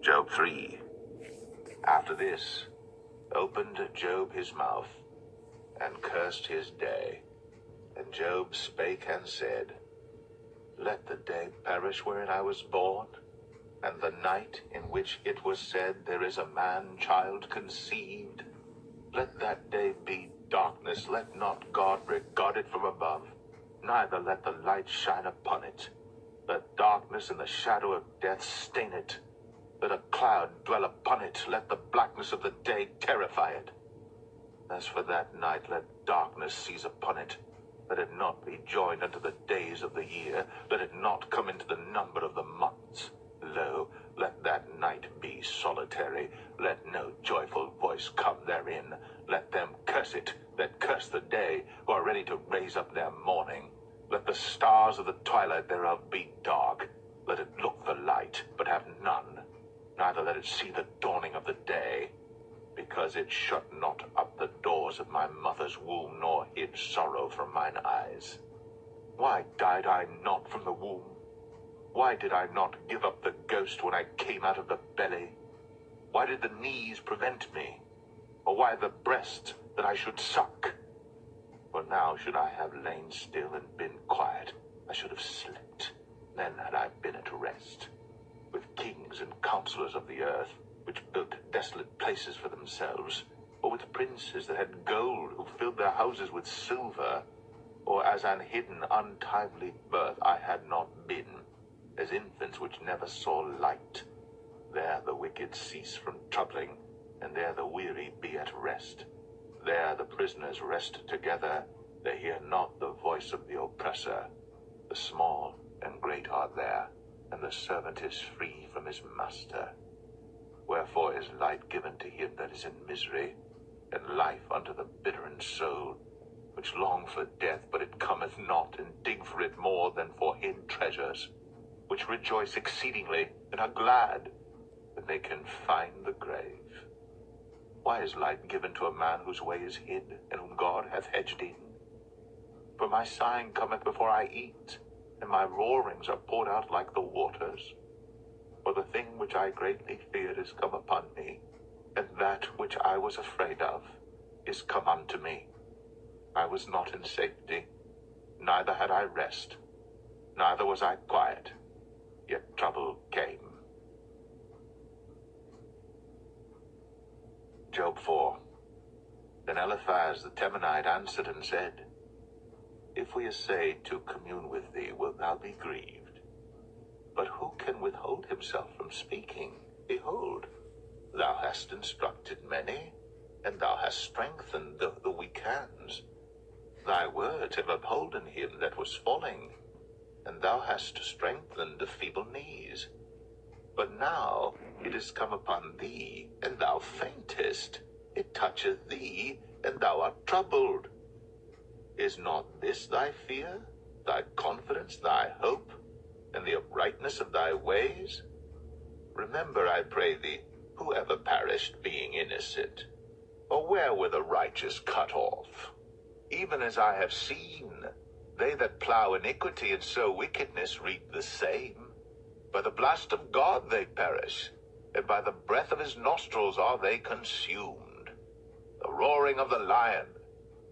Job 3. After this, opened Job his mouth, and cursed his day. And Job spake and said, Let the day perish wherein I was born, and the night in which it was said, There is a man-child conceived. Let that day be darkness, let not God regard it from above, neither let the light shine upon it. Let darkness and the shadow of death stain it. Let a cloud dwell upon it, let the blackness of the day terrify it. As for that night, let darkness seize upon it. Let it not be joined unto the days of the year, let it not come into the number of the months. Lo, let that night be solitary, let no joyful voice come therein. Let them curse it that curse the day, who are ready to raise up their mourning. Let the stars of the twilight thereof be dark. Let it look for light, but have none, neither let it see the dawning of the day. Because it shut not up the doors of my mother's womb, nor hid sorrow from mine eyes. Why died I not from the womb? Why did I not give up the ghost when I came out of the belly? Why did the knees prevent me? Or why the breast that I should suck? For now should I have lain still and been quiet, I should have slept, then had I been at rest. With kings and counselors of the earth, which built desolate places for themselves, or with princes that had gold, who filled their houses with silver, or as an hidden untimely birth I had not been, as infants which never saw light. There the wicked cease from troubling, and there the weary be at rest. There the prisoners rest together, they hear not the voice of the oppressor. The small and great are there, and the servant is free from his master. Wherefore is light given to him that is in misery, and life unto the bitter in soul, which long for death, but it cometh not, and dig for it more than for hid treasures, which rejoice exceedingly, and are glad, when they can find the grave. Why is light given to a man whose way is hid, and whom God hath hedged in? For my sighing cometh before I eat, and my roarings are poured out like the waters. For the thing which I greatly feared is come upon me, and that which I was afraid of is come unto me. I was not in safety, neither had I rest, neither was I quiet, yet trouble came. Job 4. Then Eliphaz the Temanite answered and said, If we essay to commune with thee, wilt thou be grieved? But who can withhold himself from speaking? Behold, thou hast instructed many, and thou hast strengthened the weak hands. Thy words have upholden him that was falling, and thou hast strengthened the feeble knees. But now it is come upon thee, and thou faintest. It toucheth thee, and thou art troubled. Is not this thy fear, thy confidence, thy hope, and the uprightness of thy ways? Remember, I pray thee, who ever perished being innocent? Or where were the righteous cut off? Even as I have seen, they that plow iniquity and sow wickedness reap the same. By the blast of God they perish, and by the breath of his nostrils are they consumed. The roaring of the lion,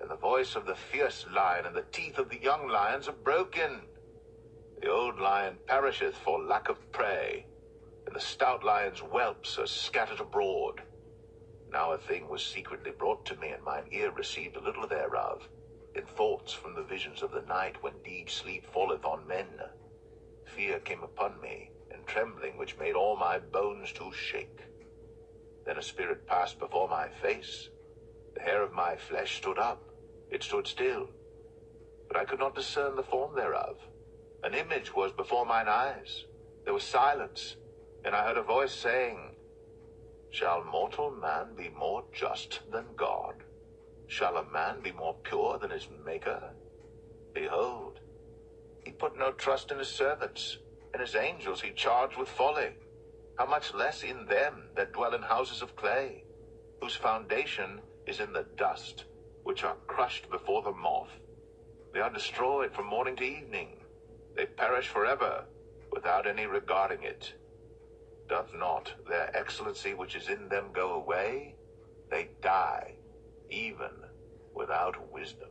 and the voice of the fierce lion, and the teeth of the young lions are broken. The old lion perisheth for lack of prey, and the stout lion's whelps are scattered abroad. Now a thing was secretly brought to me, and mine ear received a little thereof, in thoughts from the visions of the night, when deep sleep falleth on men. Fear came upon me, and trembling, which made all my bones to shake. Then a spirit passed before my face. The hair of my flesh stood up, it stood still, but I could not discern the form thereof. An image was before mine eyes. There was silence, and I heard a voice saying, Shall mortal man be more just than God? Shall a man be more pure than his Maker? Behold, he put no trust in his servants, and his angels he charged with folly. How much less in them that dwell in houses of clay, whose foundation is in the dust, which are crushed before the moth. They are destroyed from morning to evening. They perish forever, without any regarding it. Doth not their excellency which is in them go away? They die, even without wisdom.